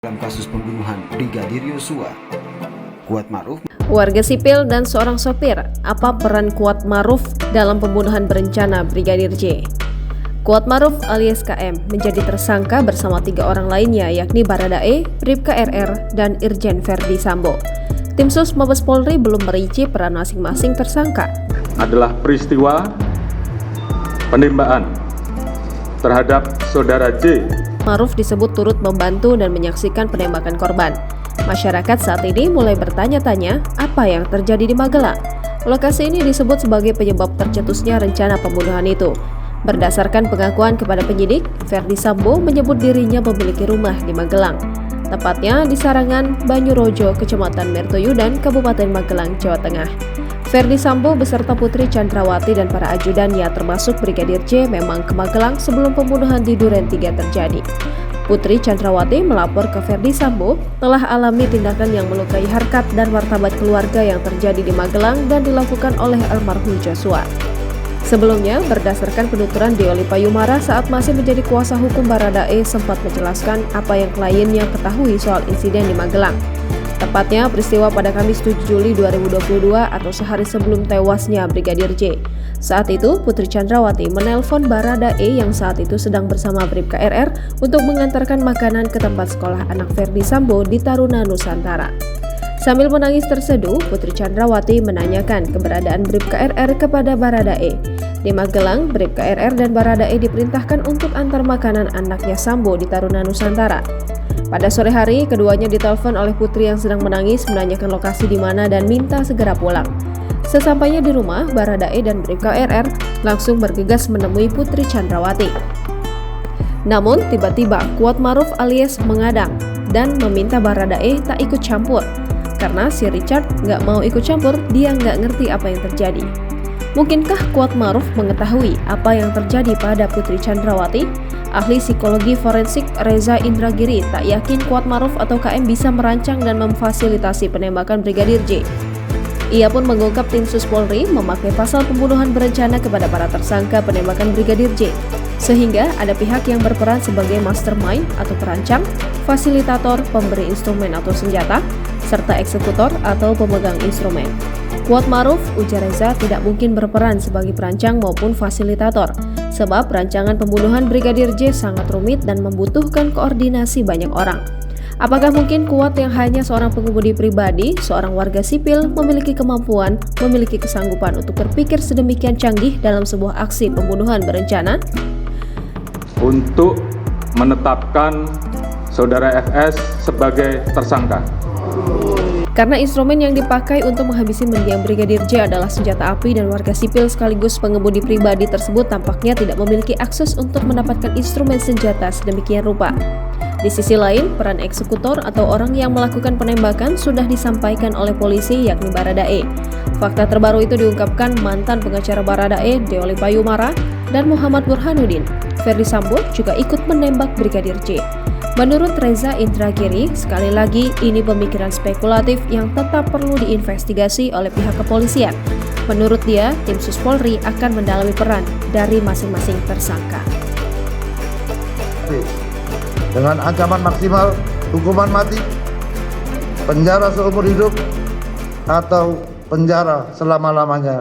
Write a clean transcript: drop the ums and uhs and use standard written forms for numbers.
dalam kasus pembunuhan Brigadir Yosua. Kuatmaruf, warga sipil dan seorang sopir, apa peran Kuatmaruf dalam pembunuhan berencana Brigadir J? Kuatmaruf alias KM menjadi tersangka bersama 3 orang lainnya yakni Baradae, Bribka RR, dan Irjen Verdi Sambo. Tim Sus Mabes Polri belum merinci peran masing-masing tersangka. Adalah peristiwa penembakan terhadap saudara J. Maruf disebut turut membantu dan menyaksikan penembakan korban. Masyarakat saat ini mulai bertanya-tanya apa yang terjadi di Magelang. Lokasi ini disebut sebagai penyebab tercetusnya rencana pembunuhan itu. Berdasarkan pengakuan kepada penyidik, Verdi Sambo menyebut dirinya memiliki rumah di Magelang, tepatnya di Sarangan, Banyurojo, Kecamatan Mertoyudan, Kabupaten Magelang, Jawa Tengah. Verdi Sambo beserta Putri Chandrawati dan para ajudannya termasuk Brigadir J memang ke Magelang sebelum pembunuhan di Duren 3 terjadi. Putri Chandrawati melapor ke Verdi Sambo telah alami tindakan yang melukai harkat dan martabat keluarga yang terjadi di Magelang dan dilakukan oleh almarhum Joshua. Sebelumnya, berdasarkan penuturan Deoli Payumara saat masih menjadi kuasa hukum Baradae sempat menjelaskan apa yang kliennya ketahui soal insiden di Magelang. Tepatnya peristiwa pada Kamis 7 Juli 2022 atau sehari sebelum tewasnya Brigadir J. Saat itu, Putri Chandrawati menelpon Baradae yang saat itu sedang bersama Bribka RR untuk mengantarkan makanan ke tempat sekolah anak Verdi Sambo di Taruna Nusantara. Sambil menangis terseduh, Putri Chandrawati menanyakan keberadaan Bribka RR kepada Baradae. Di Magelang, Bribka RR dan Baradae diperintahkan untuk antar makanan anaknya Sambo di Taruna Nusantara. Pada sore hari, keduanya ditelepon oleh Putri yang sedang menangis menanyakan lokasi di mana dan minta segera pulang. Sesampainya di rumah, Baradae dan Bribka RR langsung bergegas menemui Putri Chandrawati. Namun, tiba-tiba Kuatmaruf alias mengadang dan meminta Baradae tak ikut campur. Karena si Richard nggak mau ikut campur, dia nggak ngerti apa yang terjadi. Mungkinkah Kuatmaruf mengetahui apa yang terjadi pada Putri Chandrawati? Ahli psikologi forensik Reza Indragiri tak yakin Kuatmaruf atau KM bisa merancang dan memfasilitasi penembakan Brigadir J. Ia pun mengungkap tim Sus Polri memakai pasal pembunuhan berencana kepada para tersangka penembakan Brigadir J, sehingga ada pihak yang berperan sebagai mastermind atau perancang, fasilitator, pemberi instrumen atau senjata, serta eksekutor atau pemegang instrumen. Kuatmaruf, ujar Reza, tidak mungkin berperan sebagai perancang maupun fasilitator, sebab rancangan pembunuhan Brigadir J sangat rumit dan membutuhkan koordinasi banyak orang. Apakah mungkin Kuat yang hanya seorang pengemudi pribadi, seorang warga sipil, memiliki kemampuan, memiliki kesanggupan untuk berpikir sedemikian canggih dalam sebuah aksi pembunuhan berencana? Untuk menetapkan saudara FS sebagai tersangka. Karena instrumen yang dipakai untuk menghabisi mendiang Brigadir J adalah senjata api dan warga sipil sekaligus pengemudi pribadi tersebut tampaknya tidak memiliki akses untuk mendapatkan instrumen senjata sedemikian rupa. Di sisi lain, peran eksekutor atau orang yang melakukan penembakan sudah disampaikan oleh polisi yakni Baradae. Fakta terbaru itu diungkapkan mantan pengacara Baradae, Deoli Payumara, dan Muhammad Burhanuddin. Verdi Sambo juga ikut menembak Brigadir J. Menurut Reza Indragiri, sekali lagi ini pemikiran spekulatif yang tetap perlu diinvestigasi oleh pihak kepolisian. Menurut dia, tim Sus Polri akan mendalami peran dari masing-masing tersangka. Dengan ancaman maksimal hukuman mati, penjara seumur hidup, atau penjara selama-lamanya.